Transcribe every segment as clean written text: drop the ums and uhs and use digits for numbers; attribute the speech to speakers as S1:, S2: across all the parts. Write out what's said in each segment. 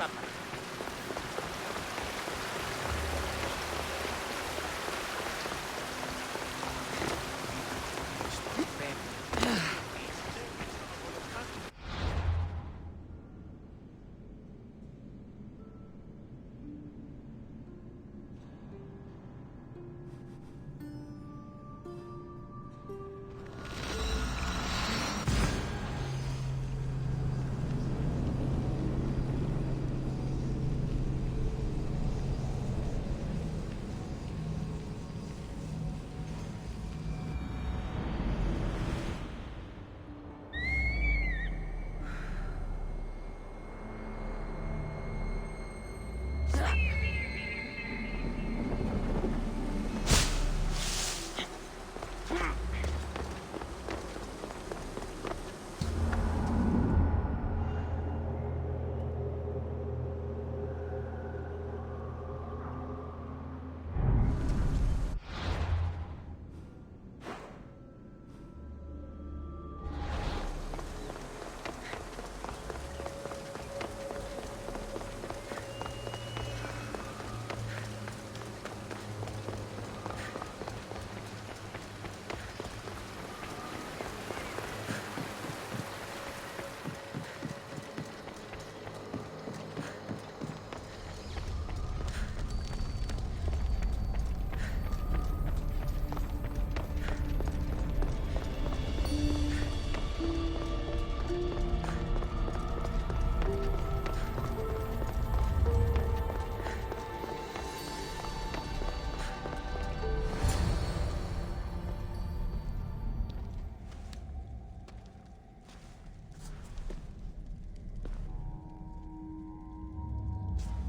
S1: supper.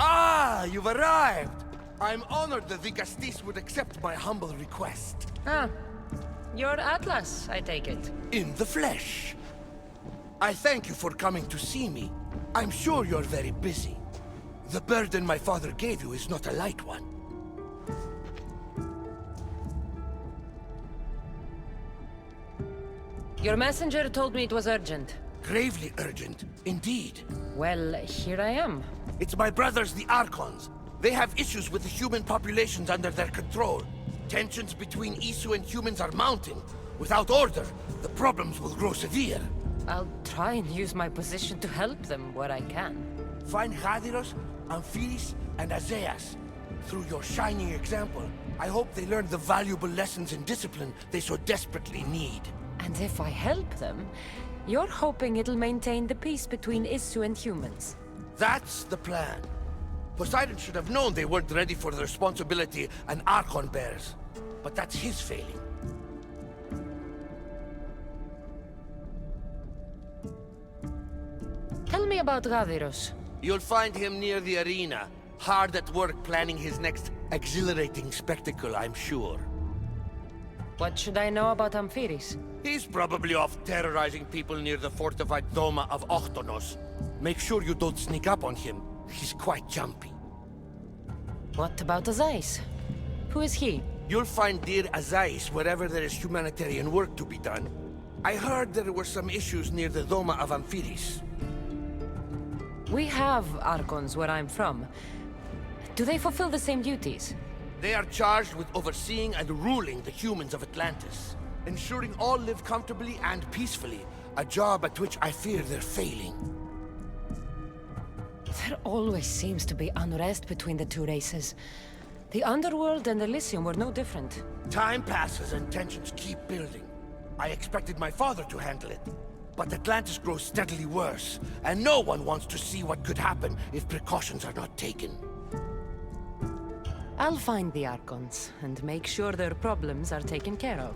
S2: Ah, you've arrived! I'm honored that the Gastis would accept my humble request.
S3: Ah, you're Atlas, I take it.
S2: In the flesh. I thank you for coming to see me. I'm sure you're very busy. The burden my father gave you is not a light one.
S3: Your messenger told me it was urgent.
S2: Gravely urgent, indeed.
S3: Well, here I am.
S2: It's my brothers, the Archons. They have issues with the human populations under their control. Tensions between Isu and humans are mounting. Without order, the problems will grow severe.
S3: I'll try and use my position to help them where I can.
S2: Find Hadiros, Amphilis, and Azaeas. Through your shining example, I hope they learn the valuable lessons in discipline they so desperately need.
S3: And if I help them, you're hoping it'll maintain the peace between Isu and humans.
S2: That's the plan. Poseidon should have known they weren't ready for the responsibility an Archon bears. But that's his failing.
S3: Tell me about Gaviros.
S2: You'll find him near the arena, hard at work planning his next exhilarating spectacle, I'm sure.
S3: What should I know about Amphiris?
S2: He's probably off terrorizing people near the fortified Doma of Ochtonos. Make sure you don't sneak up on him. He's quite jumpy.
S3: What about Azais? Who is he?
S2: You'll find dear Azais wherever there is humanitarian work to be done. I heard there were some issues near the Doma of Amphiris.
S3: We have Archons where I'm from. Do they fulfill the same duties?
S2: They are charged with overseeing and ruling the humans of Atlantis. Ensuring all live comfortably and peacefully. A job at which I fear they're failing.
S3: There always seems to be unrest between the two races. The Underworld and Elysium were no different.
S2: Time passes and tensions keep building. I expected my father to handle it. But Atlantis grows steadily worse, and no one wants to see what could happen if precautions are not taken.
S3: I'll find the Archons, and make sure their problems are taken care of.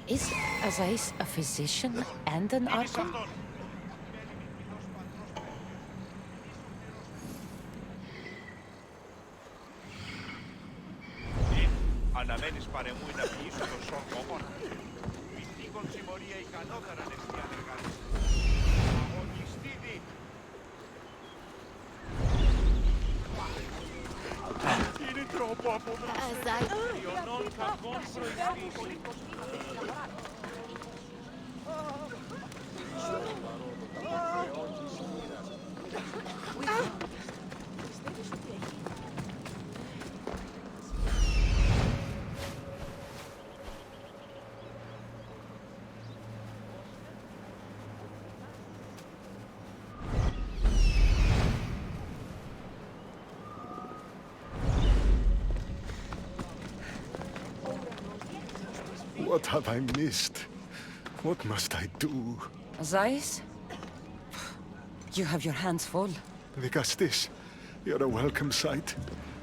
S3: Is Azais a physician and an Archon?
S1: Αναμένεις παρεμούει να ποιήσω τον Σον Κόμον. Μυστήκον συμμορία ικανότερα νεστή ανεργάτης. Αγωνιστήδη! Είναι τρόπο από δράση. Ιωνών κακών προηγήσεις.
S4: What have I missed? What must I do?
S3: Azais? You have your hands full.
S4: Vigastis, you're a welcome sight.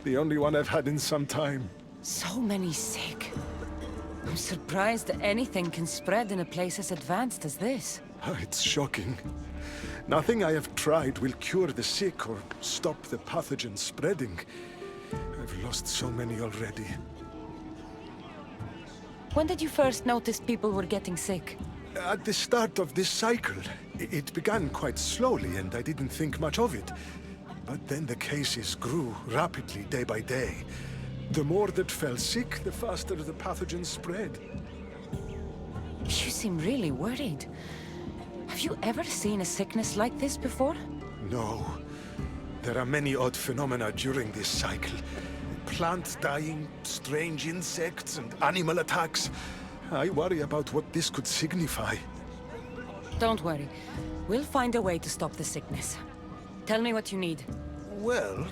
S4: The only one I've had in some time.
S3: So many sick. I'm surprised that anything can spread in a place as advanced as this.
S4: It's shocking. Nothing I have tried will cure the sick or stop the pathogen spreading. I've lost so many already.
S3: When did you first notice people were getting sick?
S4: At the start of this cycle. It began quite slowly and I didn't think much of it. But then the cases grew rapidly day by day. The more that fell sick, the faster the pathogen spread.
S3: You seem really worried. Have you ever seen a sickness like this before?
S4: No. There are many odd phenomena during this cycle. Plant dying, strange insects, and animal attacks. I worry about what this could signify.
S3: Don't worry. We'll find a way to stop the sickness. Tell me what you need.
S4: Well,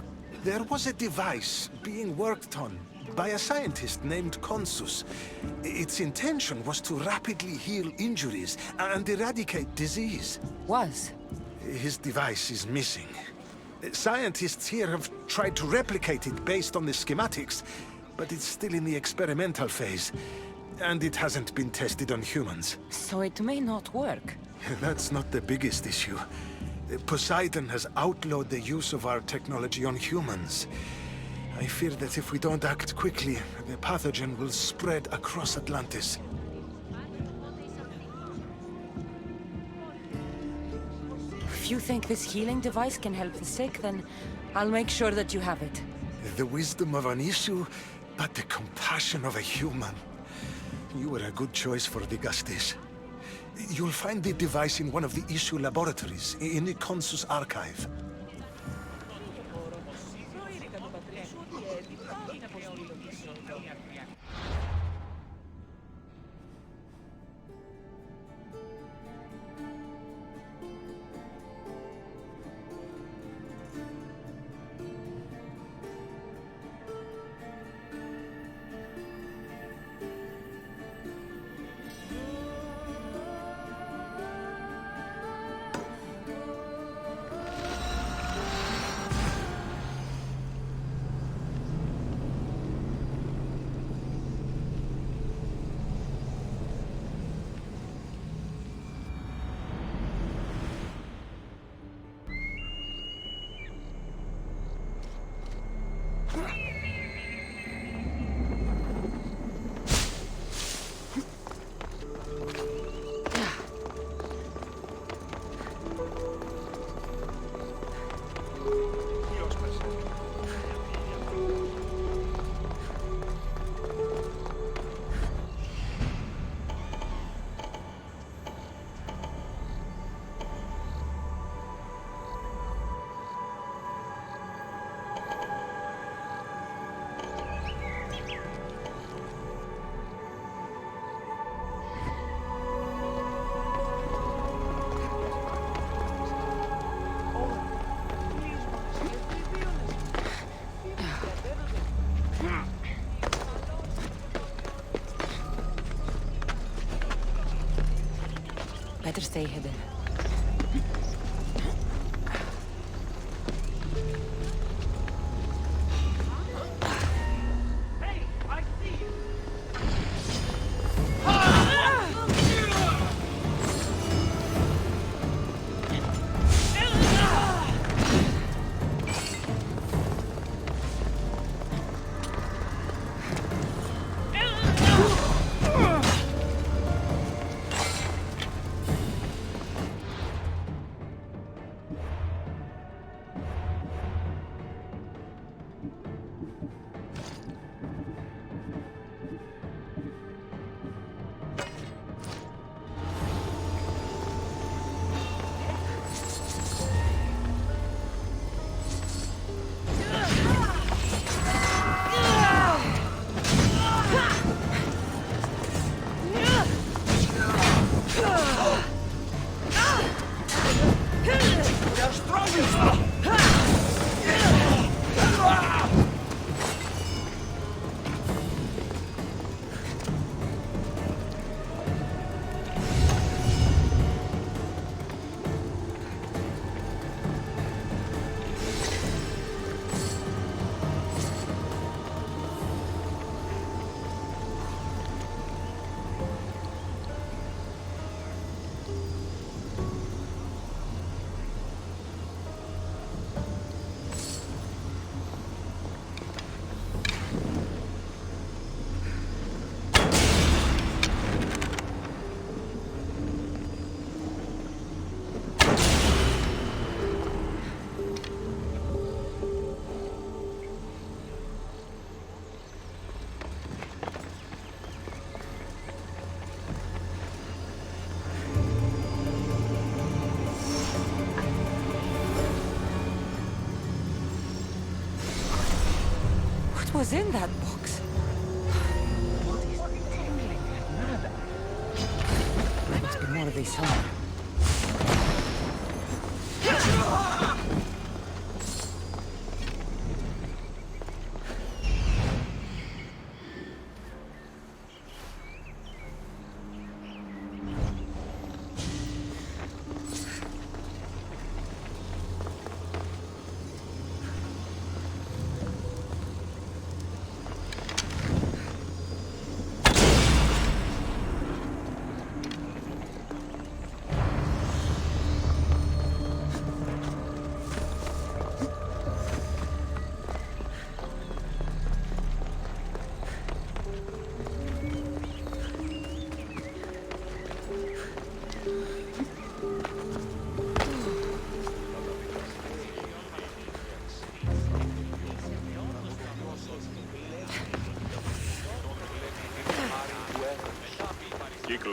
S4: there was a device being worked on by a scientist named Consus. Its intention was to rapidly heal injuries and eradicate disease.
S3: Was?
S4: His device is missing. Scientists here have tried to replicate it based on the schematics, but it's still in the experimental phase, and it hasn't been tested on humans.
S3: So it may not work.
S4: That's not the biggest issue. Poseidon has outlawed the use of our technology on humans. I fear that if we don't act quickly, the pathogen will spread across Atlantis.
S3: If you think this healing device can help the sick, then I'll make sure that you have it.
S4: The wisdom of an issue, but the compassion of a human. You were a good choice for the Gustis. You'll find the device in one of the issue laboratories, in the Consus archive.
S3: Better stay hidden. What was in that box? There must be more of these somewhere.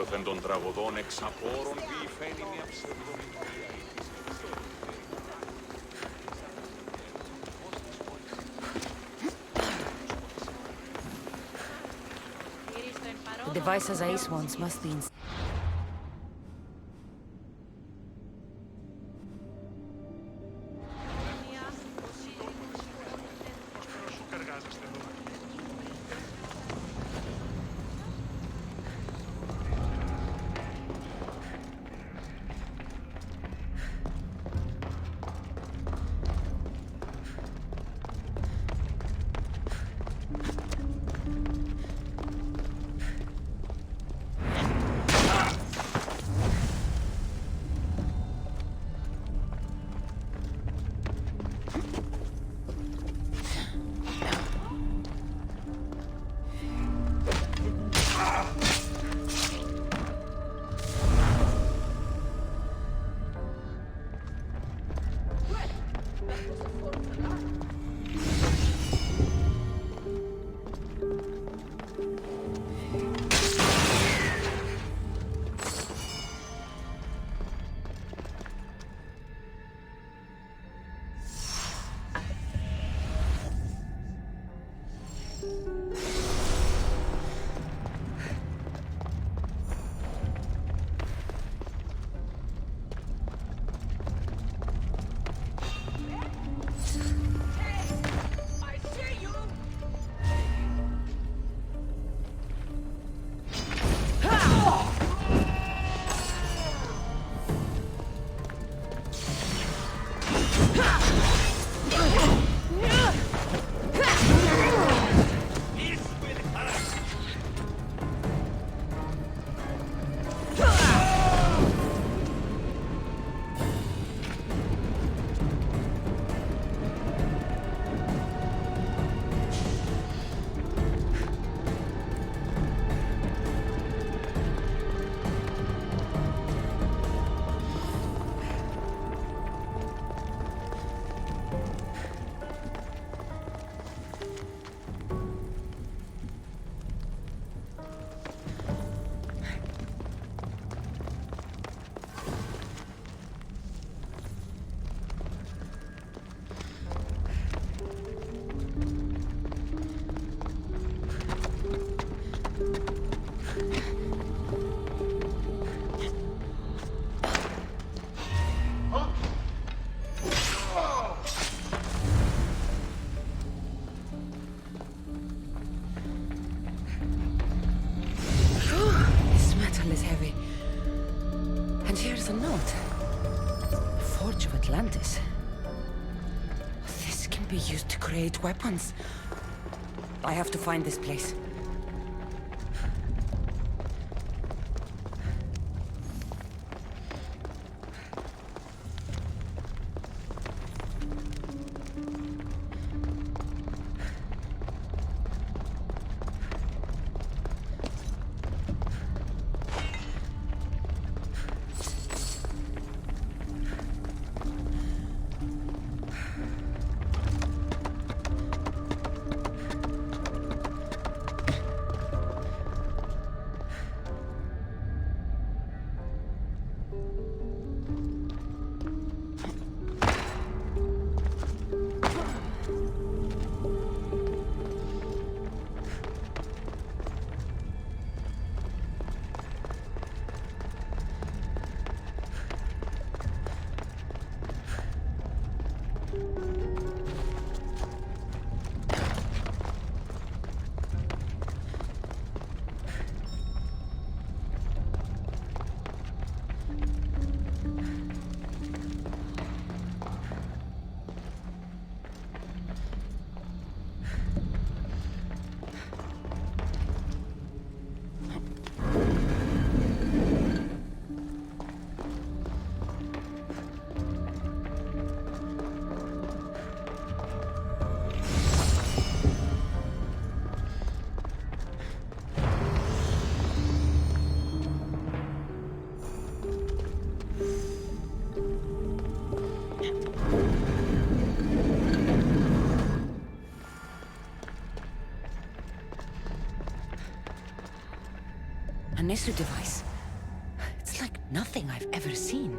S5: Ένδοθεν των τραγωδών εξ απόρων διηφαίνει μια ψευδονικία.
S3: The device Azais wants must be in... A note. Forge of Atlantis. This can be used to create weapons. I have to find this place. An Nessu device. nothing I've ever seen.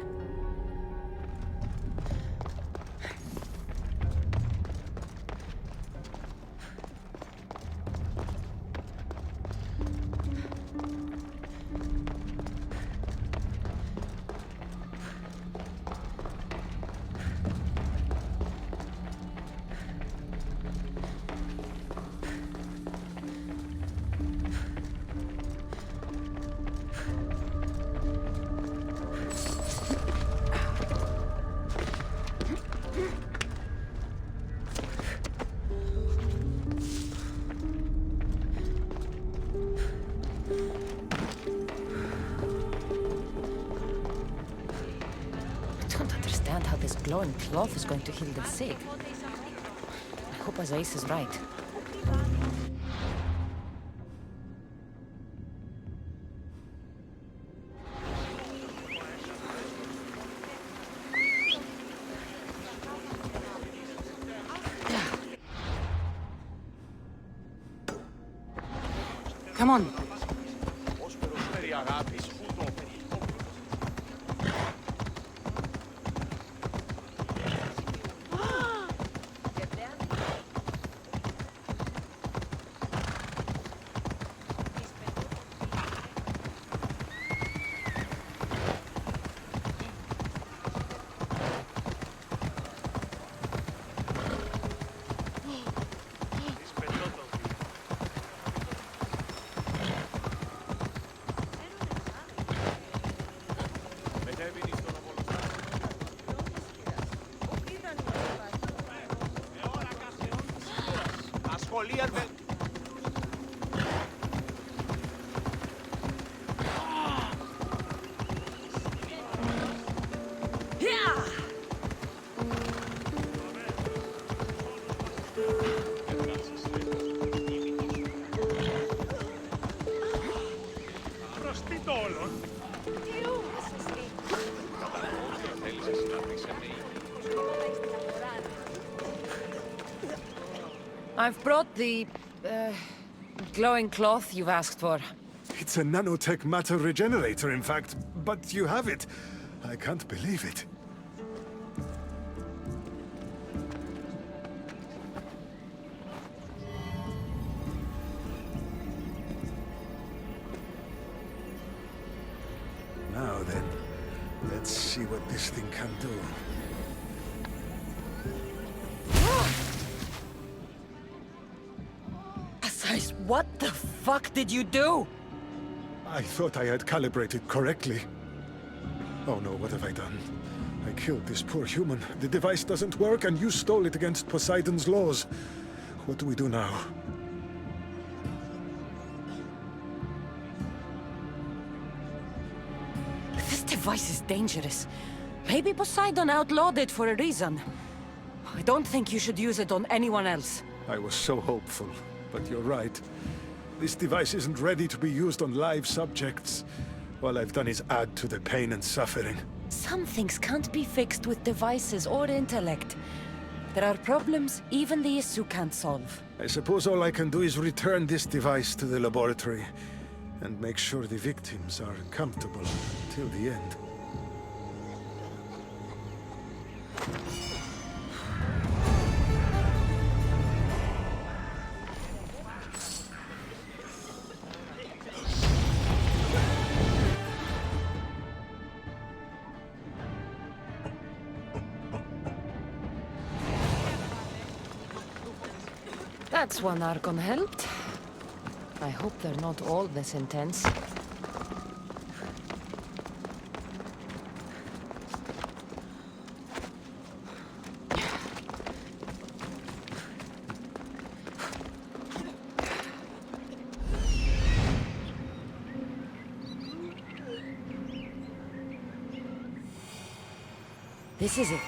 S3: How this glowing cloth is going to heal the sick. I hope Azais is right. Come on.
S5: Ως προσφέρει αγάπης, ούτω.
S3: I've brought the glowing cloth you've asked for.
S4: It's a nanotech matter regenerator, in fact, but you have it. I can't believe it. Now then, let's see what this thing can do.
S3: Azais, what the fuck did you do?
S4: I thought I had calibrated correctly. Oh no, what have I done? I killed this poor human. The device doesn't work, and you stole it against Poseidon's laws. What do we do now?
S3: This device is dangerous. Maybe Poseidon outlawed it for a reason. I don't think you should use it on anyone else.
S4: I was so hopeful, but you're right. This device isn't ready to be used on live subjects. All I've done is add to the pain and suffering.
S3: Some things can't be fixed with devices or intellect. There are problems even the Isu can't solve.
S4: I suppose all I can do is return this device to the laboratory and make sure the victims are comfortable till the end.
S3: That's one Archon helped. I hope they're not all this intense. This is it.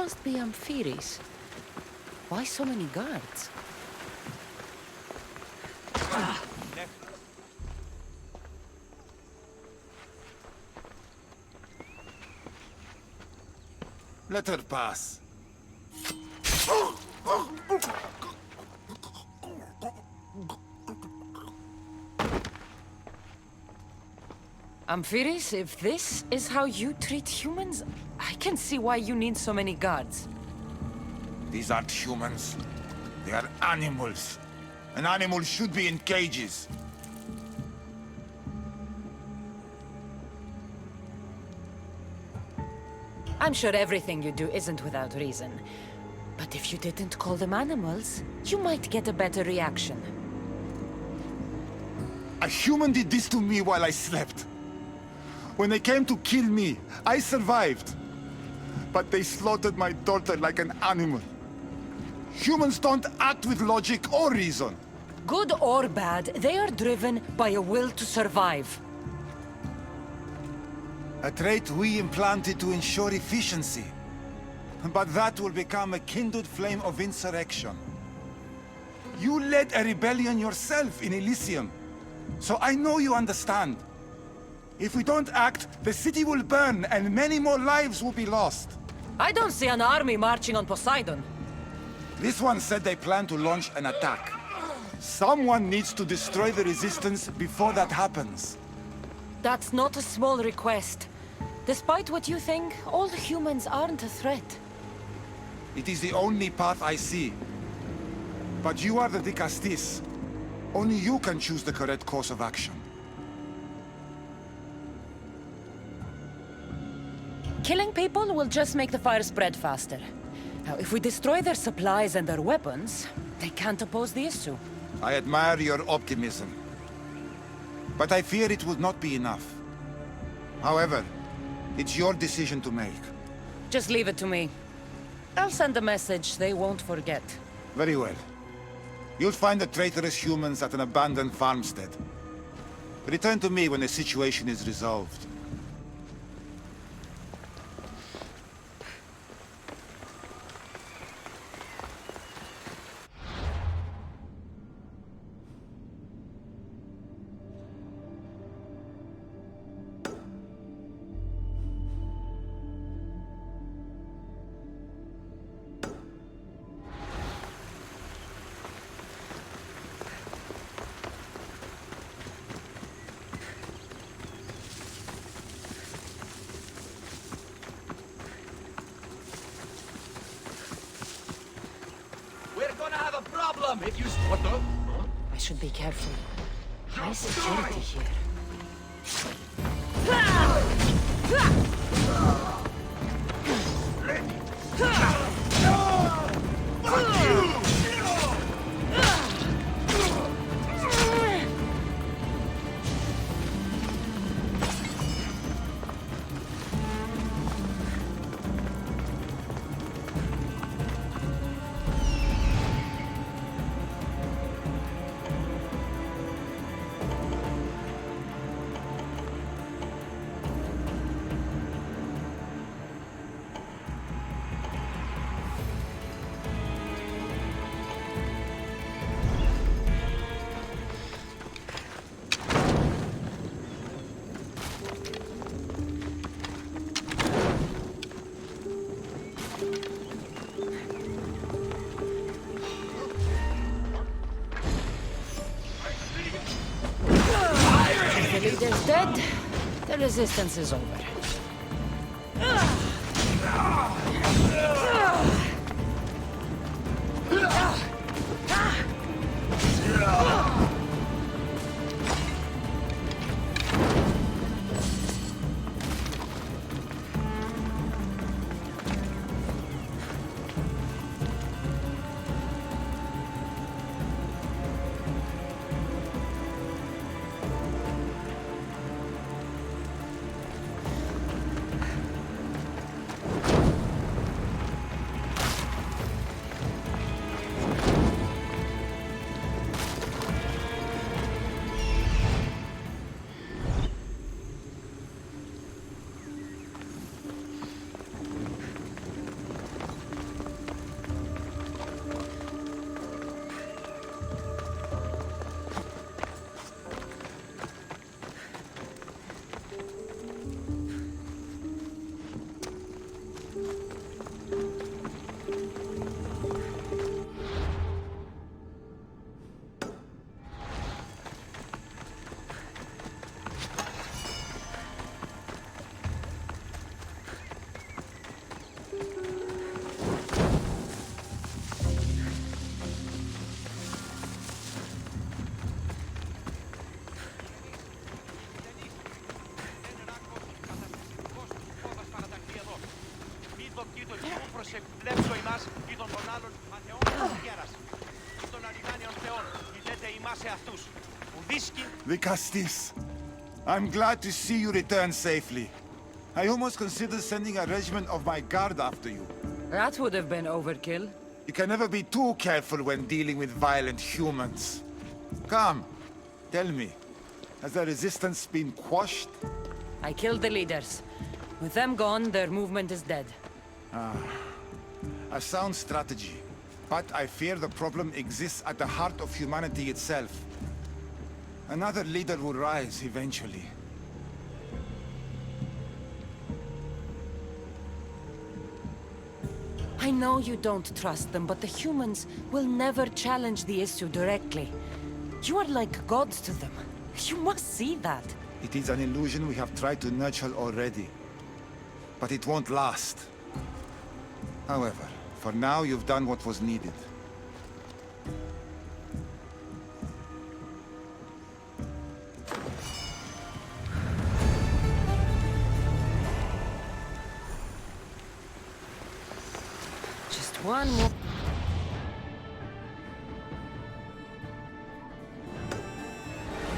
S3: must be Amphiris. Why so many guards?
S6: Let her pass.
S3: Amphiris, if this is how you treat humans, I can see why you need so many guards.
S6: These aren't humans. They are animals. An animal should be in cages.
S3: I'm sure everything you do isn't without reason. But if you didn't call them animals, you might get a better reaction.
S6: A human did this to me while I slept. When they came to kill me, I survived. But they slaughtered my daughter like an animal. Humans don't act with logic or reason.
S3: Good or bad, they are driven by a will to survive.
S6: A trait we implanted to ensure efficiency. But that will become a kindled flame of insurrection. You led a rebellion yourself in Elysium, so I know you understand. If we don't act, the city will burn and many more lives will be lost.
S3: I don't see an army marching on Poseidon.
S6: This one said they plan to launch an attack. Someone needs to destroy the resistance before that happens.
S3: That's not a small request. Despite what you think, all humans aren't a threat.
S6: It is the only path I see. But you are the Dicastis. Only you can choose the correct course of action.
S3: Killing people will just make the fire spread faster. Now, if we destroy their supplies and their weapons, they can't oppose the issue.
S6: I admire your optimism. But I fear it will not be enough. However, it's your decision to make.
S3: Just leave it to me. I'll send a message they won't forget.
S6: Very well. You'll find the traitorous humans at an abandoned farmstead. Return to me when the situation is resolved.
S7: If you... What the?
S3: I should be careful. High security here. The leader's dead. The resistance is over.
S1: θυμάσαι αυτούς. Ουδίσκει.
S6: Vikastis, I'm glad to see you return safely. I almost considered sending a regiment of my guard after you.
S3: That would have been overkill.
S6: You can never be too careful when dealing with violent humans. Come, tell me, has the resistance been quashed?
S3: I killed the leaders. With them gone, their movement is dead.
S6: A sound strategy. But I fear the problem exists at the heart of humanity itself. Another leader will rise eventually.
S3: I know you don't trust them, but the humans will never challenge the issue directly. You are like gods to them. You must see that.
S6: It is an illusion we have tried to nurture already. But it won't last. However, for now you've done what was needed.
S3: Just one more...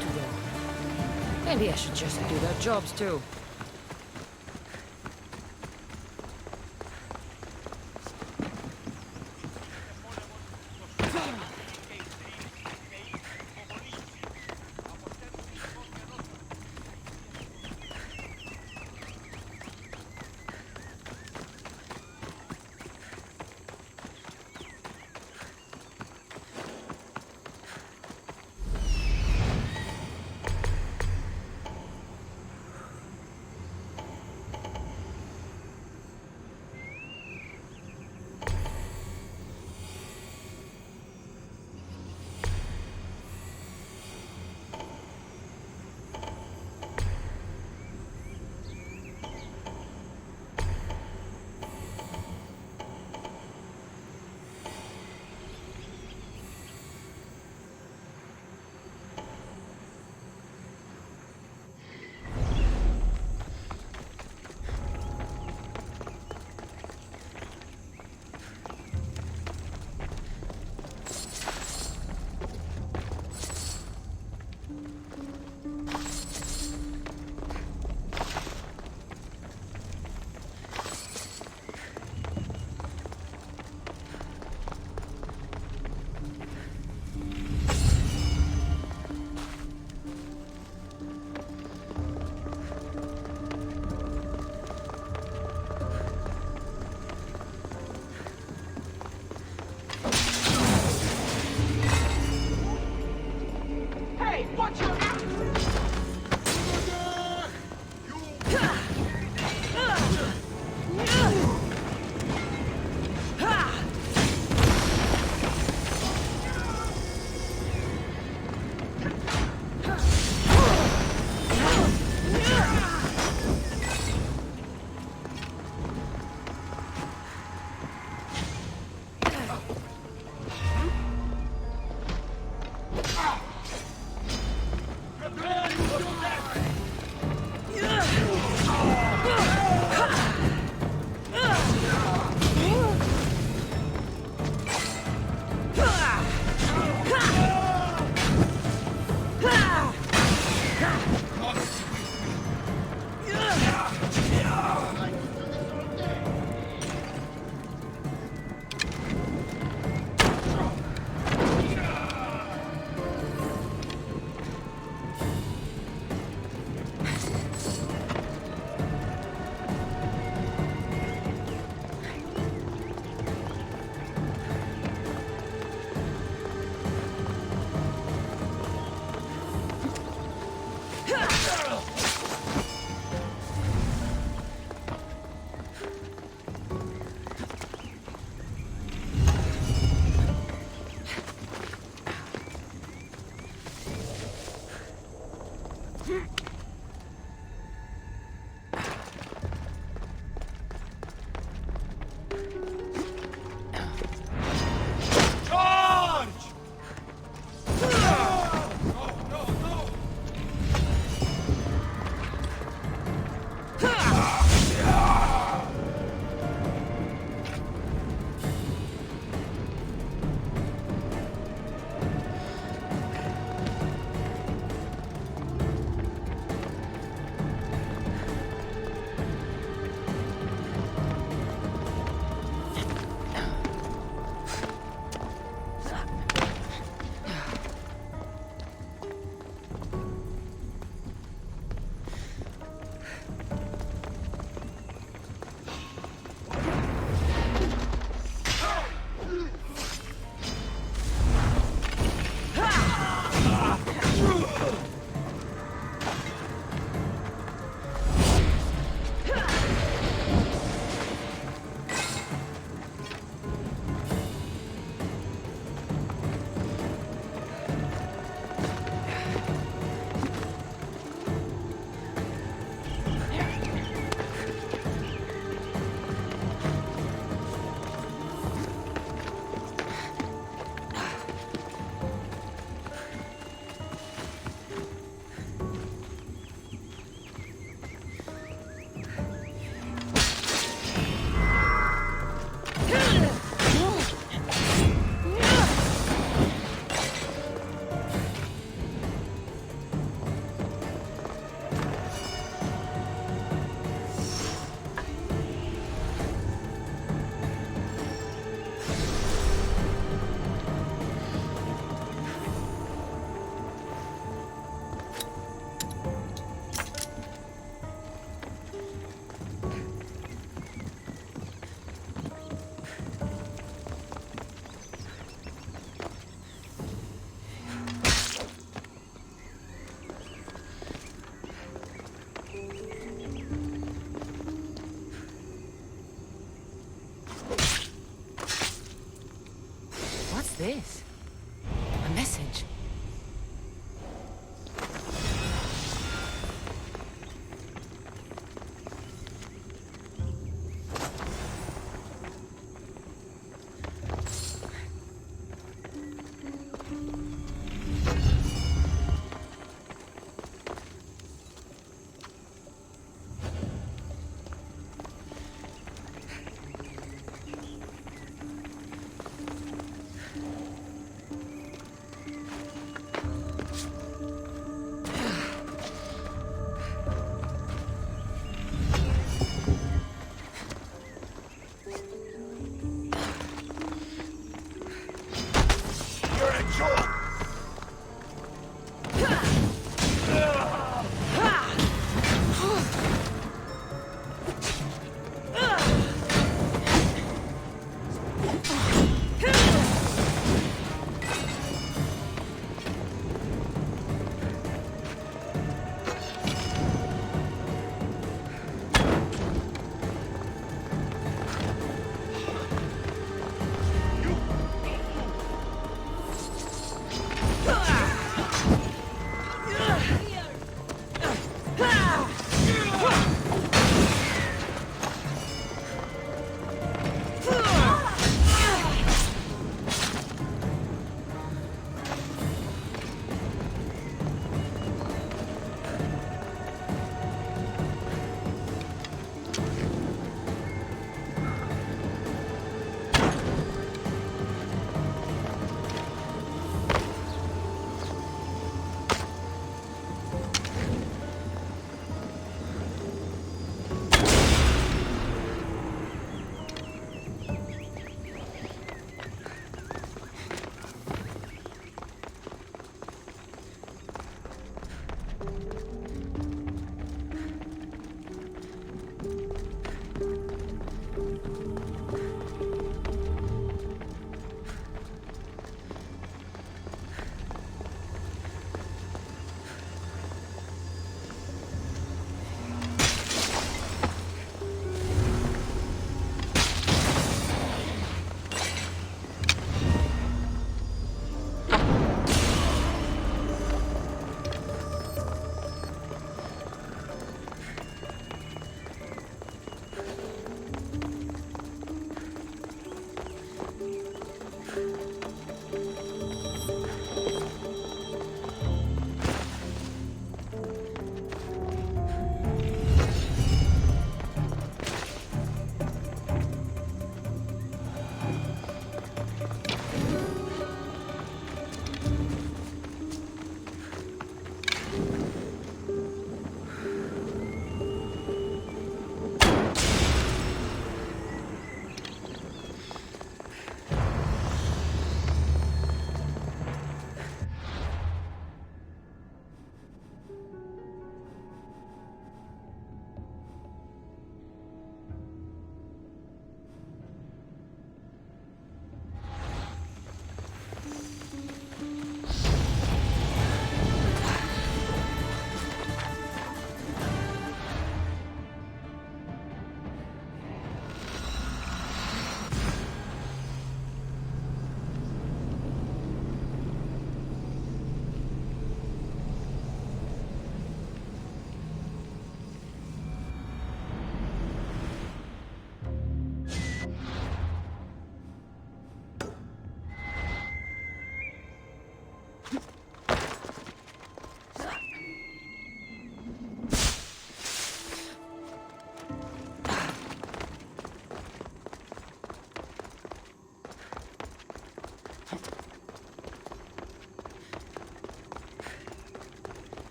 S3: to go. Maybe I should just do their jobs too.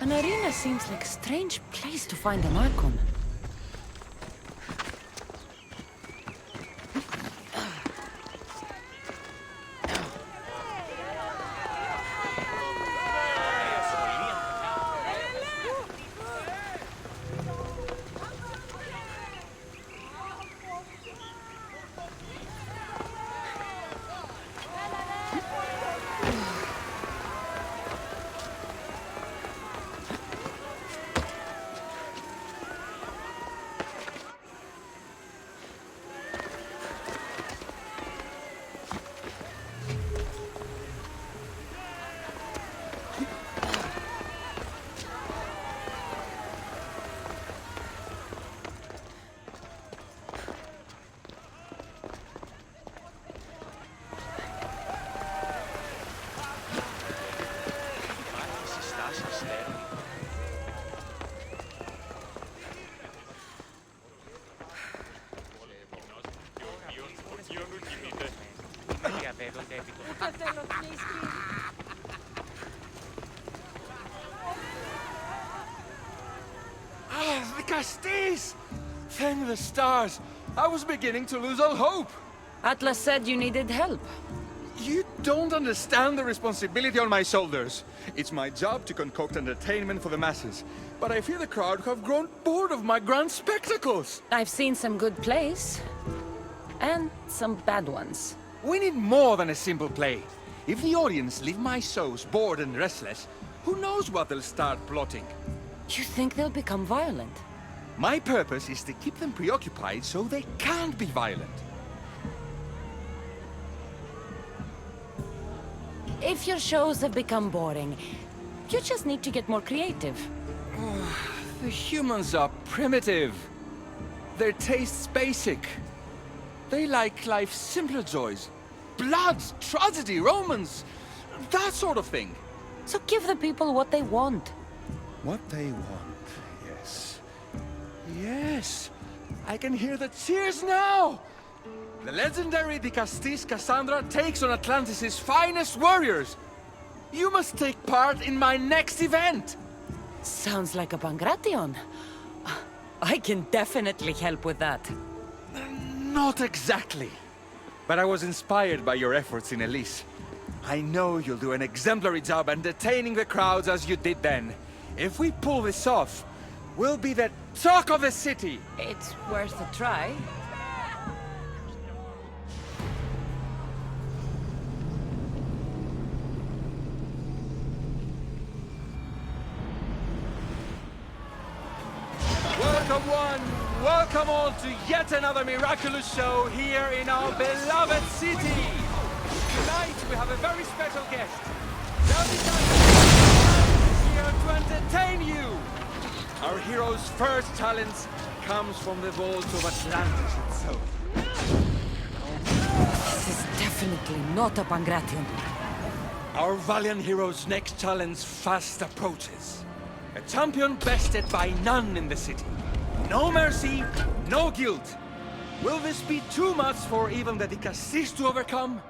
S3: An arena seems like a strange place to find an Archon.
S7: Ah, the Castis! Thank the stars! I was beginning to lose all hope!
S3: Atlas said you needed help.
S7: You don't understand the responsibility on my shoulders. It's my job to concoct entertainment for the masses. But I fear the crowd have grown bored of my grand spectacles.
S3: I've seen some good plays. And some bad ones.
S7: We need more than a simple play. If the audience leave my shows bored and restless, who knows what they'll start plotting?
S3: You think they'll become violent?
S7: My purpose is to keep them preoccupied so they can't be violent.
S3: If your shows have become boring, you just need to get more creative.
S7: The humans are primitive. Their tastes basic. They like life's simpler joys. Blood, tragedy, romance, that sort of thing.
S3: So give the people what they want.
S7: What they want, yes. Yes, I can hear the cheers now! The legendary Di Castis Cassandra takes on Atlantis' finest warriors! You must take part in my next event!
S3: Sounds like a Pangration. I can definitely help with that.
S7: Not exactly. But I was inspired by your efforts in Elise. I know you'll do an exemplary job entertaining the crowds as you did then. If we pull this off, we'll be the talk of the city!
S3: It's worth a try.
S7: Welcome one, welcome all to yet another miraculous show here in our beloved city! Tonight we have a very special guest. Is here to entertain you! Our hero's first challenge comes from the vault of Atlantis itself.
S3: This is definitely not a Pangration.
S7: Our valiant hero's next challenge fast approaches. A champion bested by none in the city. No mercy, no guilt. Will this be too much for even the Di Castis to overcome?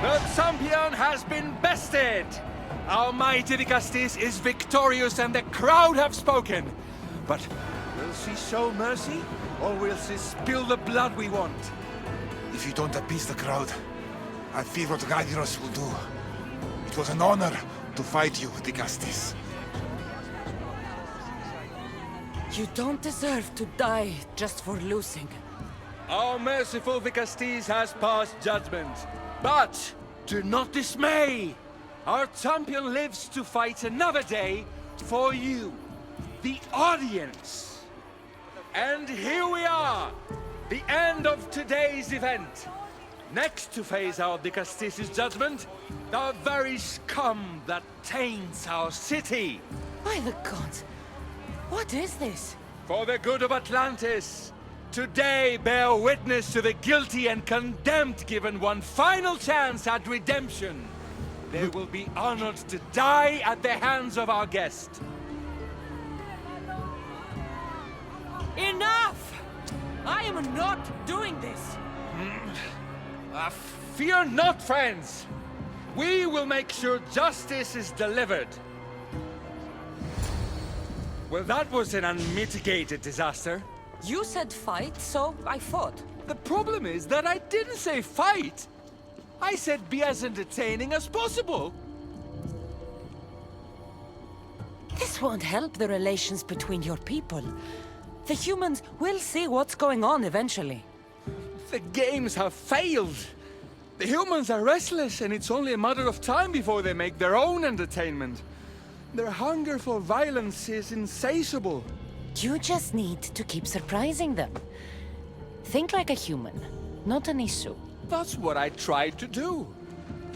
S7: The champion has been bested! Our mighty Di Castis is victorious and the crowd have spoken. But will she show mercy, or will she spill the blood we want?
S6: If you don't appease the crowd, I fear what Gyros will do. It was an honor to fight you, Di Castis.
S3: You don't deserve to die just for losing.
S7: Our merciful Di Castis has passed judgment. But do not dismay! Our champion lives to fight another day for you, the audience. And here we are, the end of today's event. Next to face our Dicastis' judgment, the very scum that taints our city.
S3: By the gods, what is this?
S7: For the good of Atlantis, today bear witness to the guilty and condemned given one final chance at redemption. They will be honored to die at the hands of our guest.
S3: Enough! I am not doing this!
S7: Fear not, friends! We will make sure justice is delivered. Well, that was an unmitigated disaster.
S3: You said fight, so I fought.
S7: The problem is that I didn't say fight. I said be as entertaining as possible.
S3: This won't help the relations between your people. The humans will see what's going on eventually.
S7: The games have failed. The humans are restless, and it's only a matter of time before they make their own entertainment. Their hunger for violence is insatiable.
S3: You just need to keep surprising them. Think like a human, not an issue.
S7: That's what I tried to do.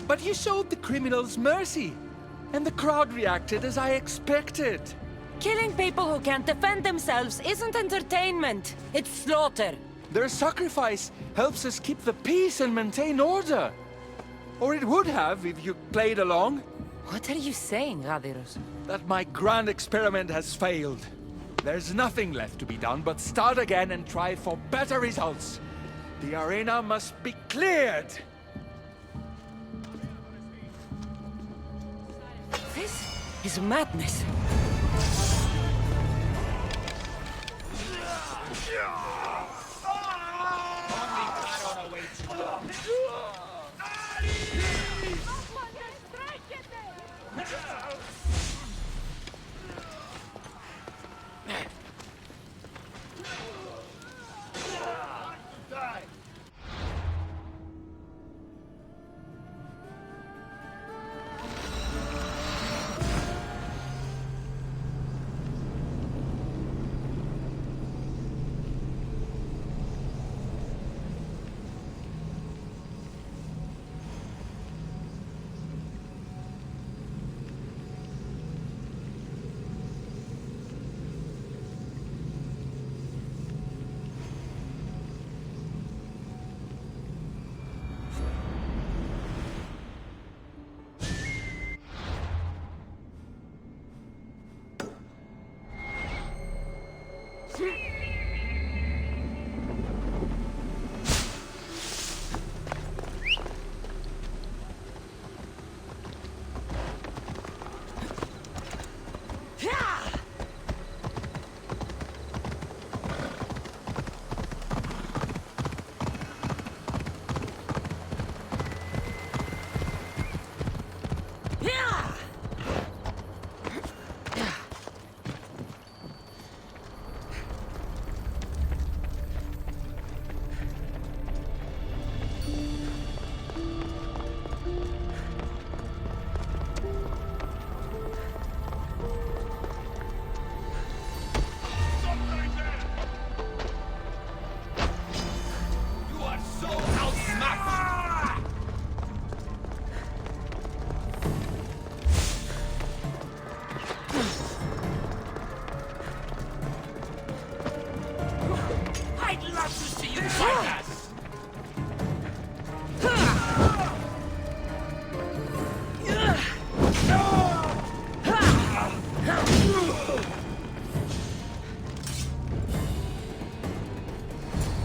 S7: But you showed the criminals mercy, and the crowd reacted as I expected.
S3: Killing people who can't defend themselves isn't entertainment. It's slaughter.
S7: Their sacrifice helps us keep the peace and maintain order. Or it would have if you played along.
S3: What are you saying, Radiros?
S7: That my grand experiment has failed. There's nothing left to be done but start again and try for better results. The arena must be cleared.
S3: This is madness.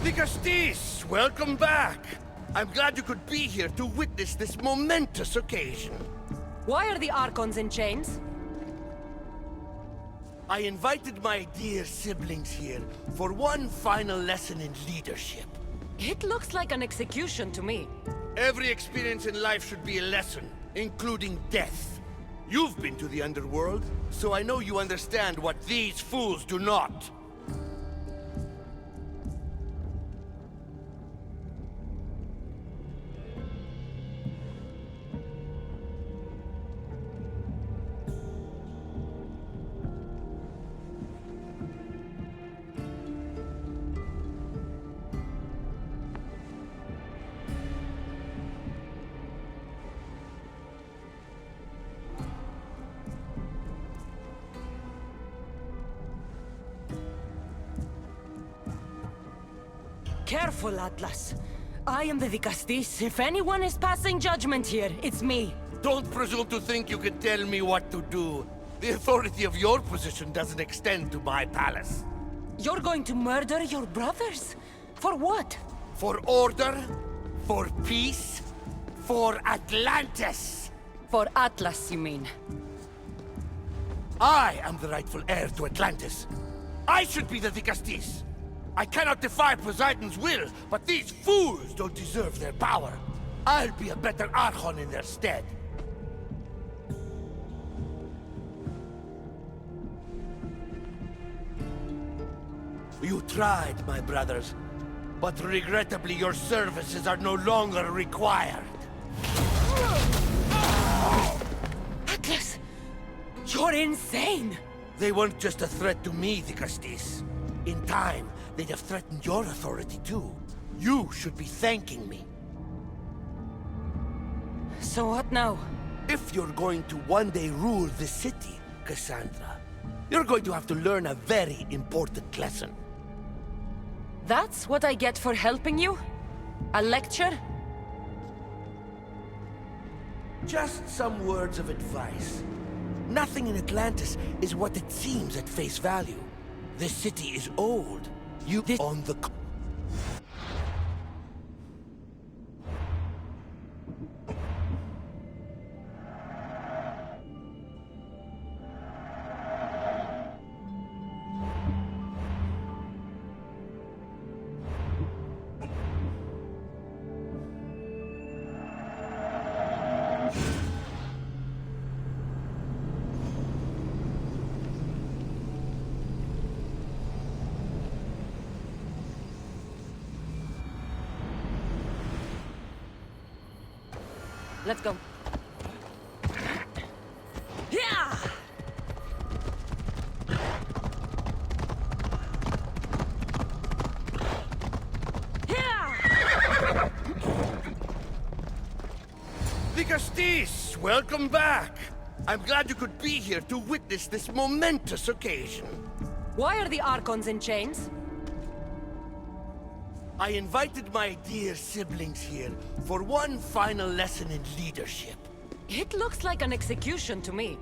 S2: Dicastis, welcome back. I'm glad you could be here to witness this momentous occasion.
S3: Why are the Archons in chains?
S2: I invited my dear siblings here for one final lesson in leadership.
S3: It looks like an execution to me.
S2: Every experience in life should be a lesson, including death. You've been to the underworld, so I know you understand what these fools do not.
S3: Careful, Atlas. I am the Vicastis. If anyone is passing judgment here, it's me.
S2: Don't presume to think you can tell me what to do. The authority of your position doesn't extend to my palace.
S3: You're going to murder your brothers? For what?
S2: For order, for peace, for Atlantis.
S3: For Atlas, you mean?
S2: I am the rightful heir to Atlantis. I should be the Vicastis. I cannot defy Poseidon's will, but these fools don't deserve their power. I'll be a better Archon in their stead. You tried, my brothers, but regrettably your services are no longer required.
S3: Atlas! You're insane!
S2: They weren't just a threat to me, Vicastis. In time, they'd have threatened your authority too. You should be thanking me.
S3: So what now?
S2: If you're going to one day rule the city, Cassandra, you're going to have to learn a very important lesson.
S3: That's what I get for helping you? A lecture?
S2: Just some words of advice. Nothing in Atlantis is what it seems at face value. The city is old. You on the...
S3: Let's go. Yeah! Yeah!
S2: Vicastis, welcome back. I'm glad you could be here to witness this momentous occasion.
S3: Why are the Archons in chains?
S2: I invited my dear siblings here for one final lesson in leadership.
S3: It looks like an execution to me.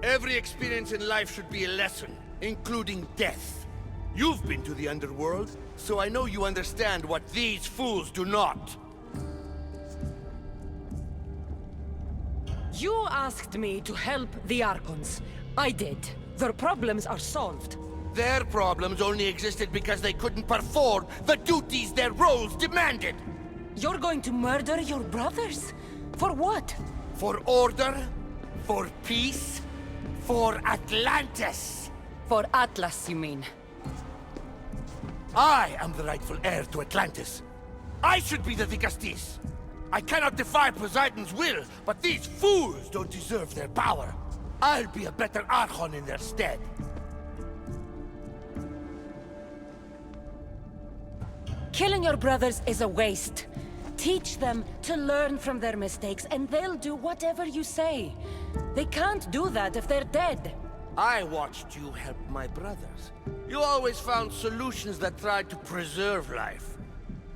S2: Every experience in life should be a lesson, including death. You've been to the underworld, so I know you understand what these fools do not.
S3: You asked me to help the Archons. I did. Their problems are solved.
S2: Their problems only existed because they couldn't perform the duties their roles demanded.
S3: You're going to murder your brothers? For what?
S2: For order, for peace, for Atlantis.
S3: For Atlas, you mean?
S2: I am the rightful heir to Atlantis. I should be the Vicastis. I cannot defy Poseidon's will, but these fools don't deserve their power. I'll be a better Archon in their stead.
S3: Killing your brothers is a waste. Teach them to learn from their mistakes, and they'll do whatever you say. They can't do that if they're dead.
S2: I watched you help my brothers. You always found solutions that tried to preserve life.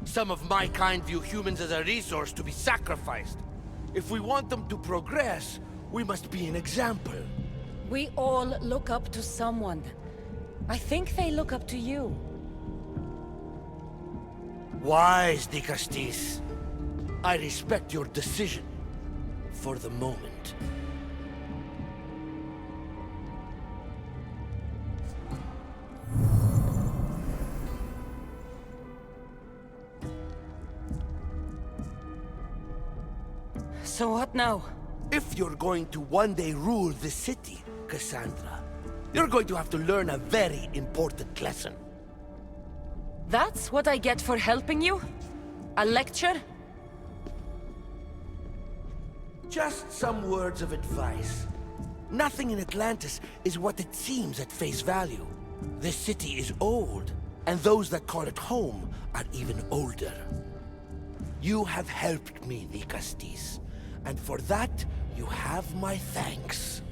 S2: Some of my kind view humans as a resource to be sacrificed. If we want them to progress, we must be an example.
S3: We all look up to someone. I think they look up to you.
S2: Wise, Vicastis. I respect your decision. For the moment.
S3: So what now?
S2: If you're going to one day rule the city, Cassandra, you're going to have to learn a very important lesson.
S3: That's what I get for helping you? A lecture?
S2: Just some words of advice. Nothing in Atlantis is what it seems at face value. The city is old, and those that call it home are even older. You have helped me, Vicastis, and for that, you have my thanks.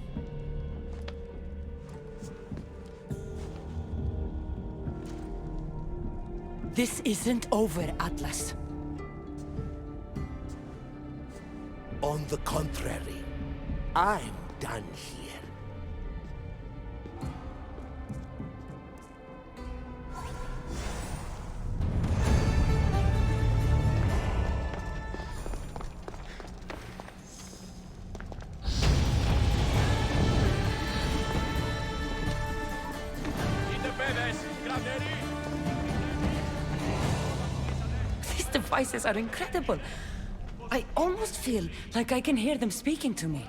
S3: This isn't over, Atlas.
S2: On the contrary, I'm done here.
S3: These devices are incredible. I almost feel like I can hear them speaking to me.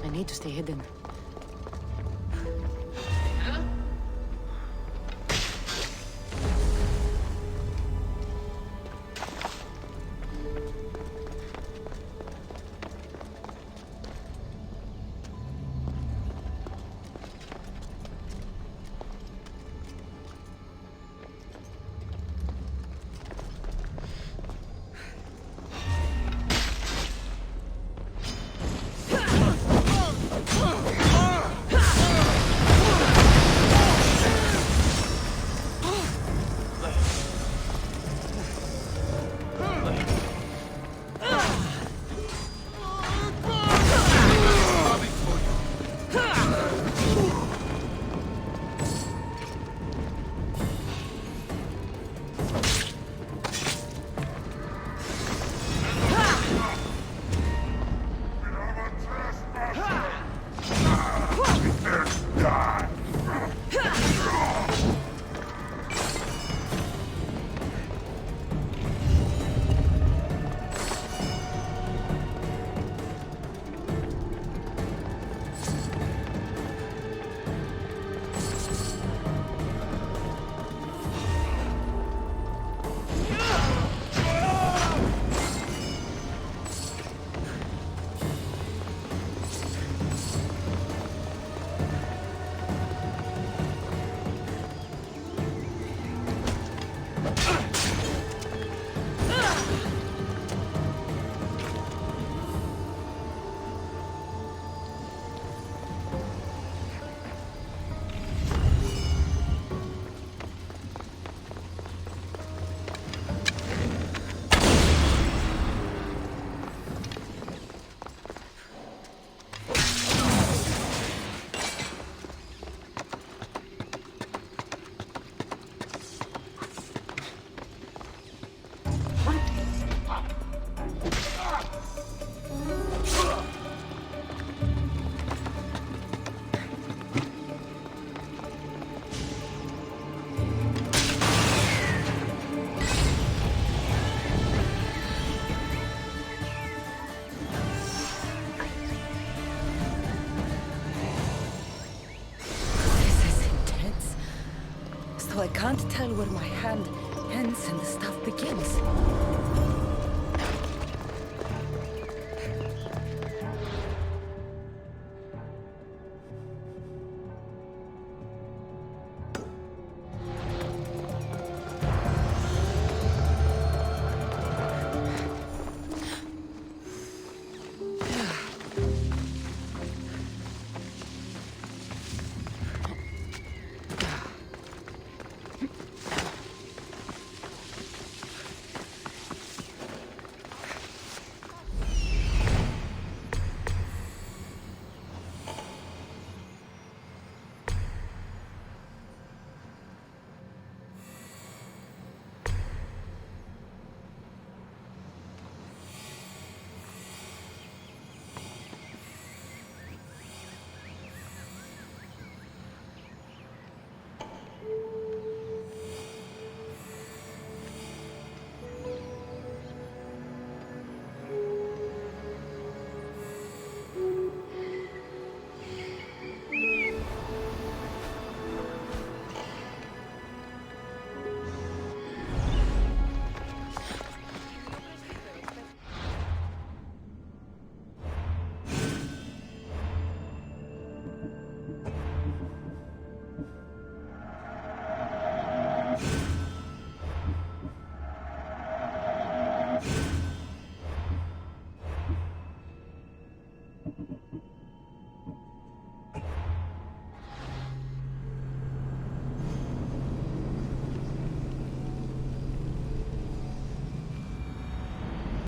S3: I need to stay hidden. I can't tell where my hand ends and the stuff begins.